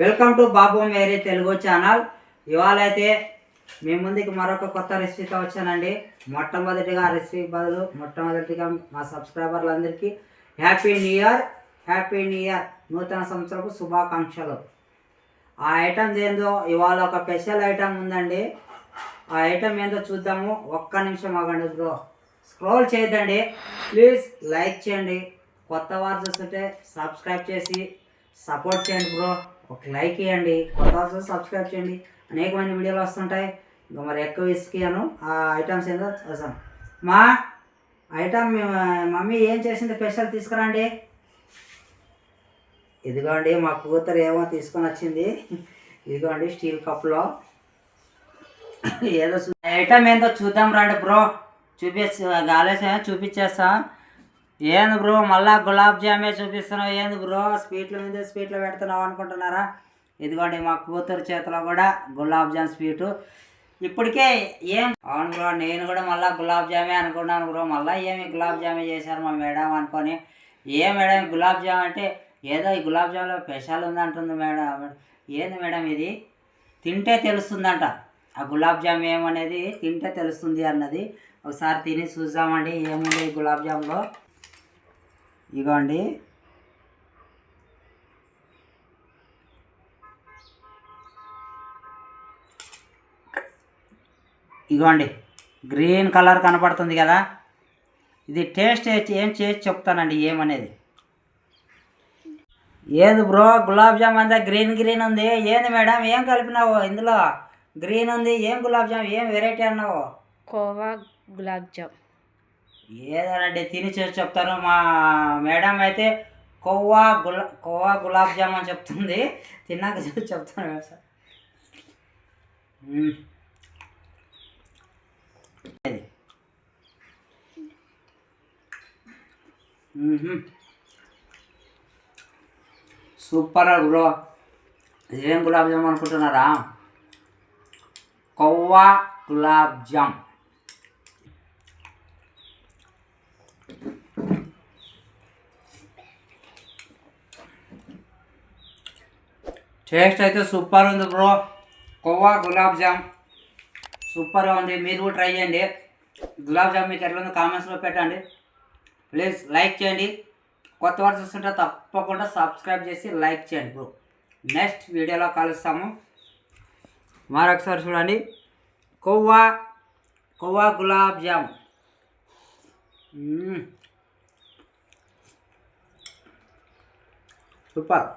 Welcome to Babu Meri Telugu channel. ఇవాళ అయితే మీ ముందుకి మరొక కొత్త రెసిపీతో వచ్చానండి. మొట్టమొదటిగా మా సబ్స్క్రైబర్లందరికీ హ్యాపీ న్యూ ఇయర్ నూతన సంవత్సరపు శుభాకాంక్షలు. ఆ ఐటమ్ ఏందో ఇవాళ ఒక స్పెషల్ ఐటమ్ ఉందండి. ఆ ఐటమ్ ఏందో చూద్దాము. ఒక్క నిమిషం ఆగండి బ్రో, స్క్రోల్ చేయదండి, ప్లీజ్ లైక్ చేయండి. కొత్త వారు చూస్తుంటే సబ్స్క్రైబ్ చేసి సపోర్ట్ చేయండి బ్రో. ఒక లైక్ ఇవ్వండి, కొత్త వారు సబ్స్క్రైబ్ చేయండి. అనేకమైన వీడియోలు వస్తుంటాయి. ఇంకా మరి ఎక్కువ ఇసుకియాను. ఆ ఐటమ్స్ ఏందో చూసాం. మా ఐటమ్ మమ్మీ ఏం చేసింది స్పెషల్ తీసుకురండి. ఇదిగోండి మా కూతురు ఏమో తీసుకొని వచ్చింది. ఇదిగోండి స్టీల్ కప్లో ఏదో ఐటమ్ ఏందో చూద్దాం రండి బ్రో. చూపించేస్తా. ఏంది బ్రో మళ్ళా గులాబ్ జామే చూపిస్తున్నావు? ఏంది బ్రో స్వీట్ల మీద స్వీట్లు పెడుతున్నావు అనుకుంటున్నారా? ఇదిగోండి మా కూతురు చేతిలో కూడా గులాబ్ జామ్ స్వీటు. ఇప్పటికే అవును బ్రో, నేను కూడా మళ్ళీ గులాబ్ జామే అనుకున్నాను బ్రో. మళ్ళీ ఏమి గులాబ్ జామే చేశారు మా మేడం అనుకొని. మేడం గులాబ్ జామ్ అంటే ఏదో ఈ గులాబ్ జామ్లో స్పెషల్ ఉందంటుంది మేడం. ఏంది మేడం ఇది? తింటే తెలుస్తుందంట ఆ గులాబ్ జామ్ ఏమనేది, తింటే తెలుస్తుంది అన్నది. ఒకసారి తిని చూద్దామండి ఏముంది ఈ గులాబ్ జామ్లో. ఇగోండి గ్రీన్ కలర్ కనపడుతుంది కదా. ఇది టేస్ట్ ఏం చేసి చెప్తానండి ఏమనేది. ఏది బ్రో గులాబ్ జామ్ అంతా గ్రీన్ ఉంది. ఏంది మేడం ఏం కలిపినావు ఇందులో? గ్రీన్ ఉంది, ఏం గులాబ్ జామ్, ఏం వెరైటీ అన్నావు? కోవా గులాబ్ జామ్. ఏదనండి తిని చేసి చెప్తాను. మా మేడం అయితే కోవా గులాబ్ జామ్ అని చెప్తుంది. తిన్నాక చేసి చెప్తాను సార్. Super bro. ఏం గులాబ్ జామ్ అనుకుంటున్నారా? కోవా గులాబ్ జామ్. టేస్ట్ అయితే సూపర్ ఉంది బ్రో. కోవా గులాబ్ జామ్ సూపర్గా ఉంది. మీరు కూడా ట్రై చేయండి. గులాబ్ జామ్ మీకు ఎట్లా ఉందో కామెంట్స్లో పెట్టండి. ప్లీజ్ లైక్ చేయండి. కొత్త వారు చూస్తుంటే తప్పకుండా సబ్స్క్రైబ్ చేసి లైక్ చేయండి బ్రో. నెక్స్ట్ వీడియోలో కలుస్తాము. మరొకసారి చూడండి. కోవా గులాబ్ జామ్ సూపర్.